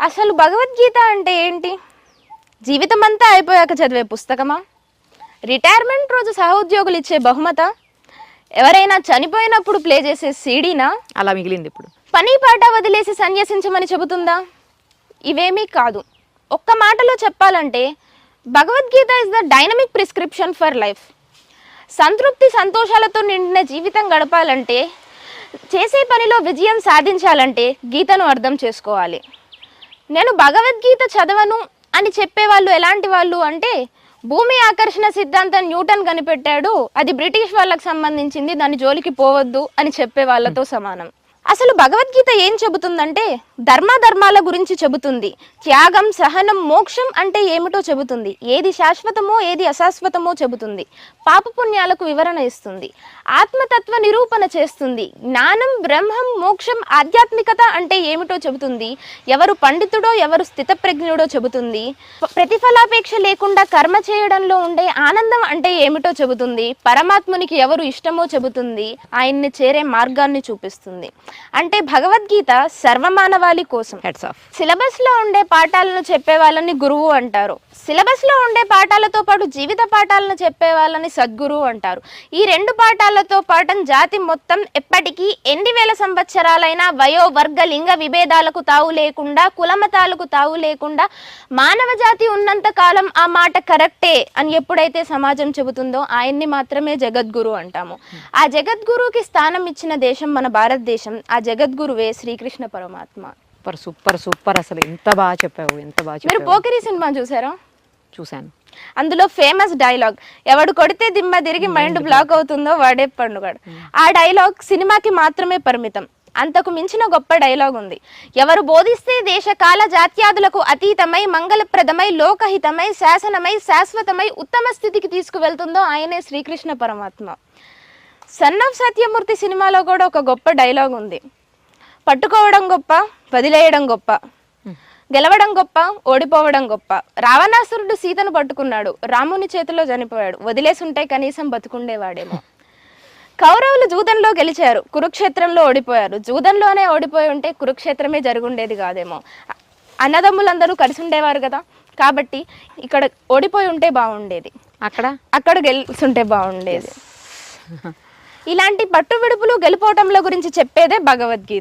అసలు భగవద్గీత అంటే ఏంటి? జీవితం అంతా అయిపోయాక చదివే పుస్తకమా? రిటైర్మెంట్ రోజు సహోద్యోగులు ఇచ్చే బహుమత? ఎవరైనా చనిపోయినప్పుడు ప్లే చేసే సీడీనా? అలా మిగిలింది ఇప్పుడు. పని పాట వదిలేసి సన్యసించమని చెబుతుందా? ఇవేమీ కాదు. ఒక్క మాటలో చెప్పాలంటే Bhagavad Gita is the dynamic prescription for life. సంతృప్తి సంతోషాలతో నిండిన జీవితం గడపాలంటే, చేసే పనిలో విజయం సాధించాలంటే గీతను అర్థం చేసుకోవాలి. నేను భగవద్గీత చదవను అని చెప్పేవాళ్ళు ఎలాంటి వాళ్ళు అంటే, భూమి ఆకర్షణ సిద్ధాంతం న్యూటన్ కనిపెట్టాడు, అది బ్రిటిష్ వాళ్ళకి సంబంధించింది, దాని జోలికి పోవద్దు అని చెప్పే వాళ్ళతో సమానం. అసలు భగవద్గీత ఏం చెబుతుందంటే ధర్మాల గురించి చెబుతుంది. త్యాగం, సహనం, మోక్షం అంటే ఏమిటో చెబుతుంది. ఏది శాశ్వతమో ఏది అశాశ్వతమో చెబుతుంది. పాపపుణ్యాలకు వివరణ ఇస్తుంది. ఆత్మతత్వ నిరూపణ చేస్తుంది. జ్ఞానం, బ్రహ్మం, మోక్షం, ఆధ్యాత్మికత అంటే ఏమిటో చెబుతుంది. ఎవరు పండితుడో ఎవరు స్థితప్రజ్ఞుడో చెబుతుంది. ప్రతిఫలాపేక్ష లేకుండా కర్మ చేయడంలో ఉండే ఆనందం అంటే ఏమిటో చెబుతుంది. పరమాత్మునికి ఎవరు ఇష్టమో చెబుతుంది. ఆయన్ని చేరే మార్గాన్ని చూపిస్తుంది. అంటే భగవద్గీత సర్వమానవాళి కోసం. Heads of. సిలబస్ లో ఉండే పాఠాలను చెప్పే వాళ్ళని గురువు అంటారు. సిలబస్ లో ఉండే పాఠాలతో పాటు జీవిత పాఠాలను చెప్పే వాళ్ళని సద్గురువు అంటారు. ఈ రెండు పాఠాలతో పాటు జాతి మొత్తం ఎప్పటికీ ఎన్ని వేల సంవత్సరాలైనా వయో వర్గ లింగ విభేదాలకు తావు లేకుండా, కులమతాలకు తావు లేకుండా మానవ జాతి ఉన్నంత కాలం ఆ మాట కరెక్టే అని ఎప్పుడైతే సమాజం చెబుతుందో ఆయన్ని మాత్రమే జగద్గురు అంటాము. ఆ జగద్గురుకి స్థానం ఇచ్చిన దేశం మన భారతదేశం. ఆ జగద్గురువే శ్రీకృష్ణ పరమాత్మ. Super super. అసలు ఎంత బాగా చెప్పావు, ఎంత బాగా చెప్పావు. మీరు పోకిరి సినిమా చూసారా? చూశాను. అందులో ఫేమస్ డైలాగ్, ఎవడు కొడితే దిమ్మ తిరిగి మైండ్ బ్లాక్ అవుతుందో వాడే పండుగాడు. ఆ డైలాగ్ సినిమాకి మాత్రమే పరిమితం. అంతకు మించిన గొప్ప డైలాగ్ ఉంది. ఎవరు బోధిస్తే దేశకాల జాత్యాదులకు అతీతమై, మంగళప్రదమై, లోకహితమై, శాసనమై, శాశ్వతమై ఉత్తమ స్థితికి తీసుకువెళ్తుందో ఆయనే శ్రీకృష్ణ పరమాత్మ. సన్ ఆఫ్ సత్యమూర్తి సినిమాలో కూడా ఒక గొప్ప డైలాగ్ ఉంది. పట్టుకోవడం గొప్ప, వదిలేయడం గొప్ప, గెలవడం గొప్ప, ఓడిపోవడం గొప్ప. రావణాసురుడు సీతను పట్టుకున్నాడు, రాముని చేతిలో చనిపోయాడు. వదిలేసుంటే కనీసం బతుకుండేవాడేమో. కౌరవులు జూదంలో గెలిచారు, కురుక్షేత్రంలో ఓడిపోయారు. జూదంలోనే ఓడిపోయి ఉంటే కురుక్షేత్రమే జరుగుండేది కాదేమో. అన్నదమ్ములందరూ కలిసి ఉండేవారు కదా. కాబట్టి ఇక్కడ ఓడిపోయి ఉంటే బాగుండేది, అక్కడ గెలిచుంటే బాగుండేది. ఇలాంటి పట్టు విడుపులు గెలుపోవటంల గురించి చెప్పేదే భగవద్గీత.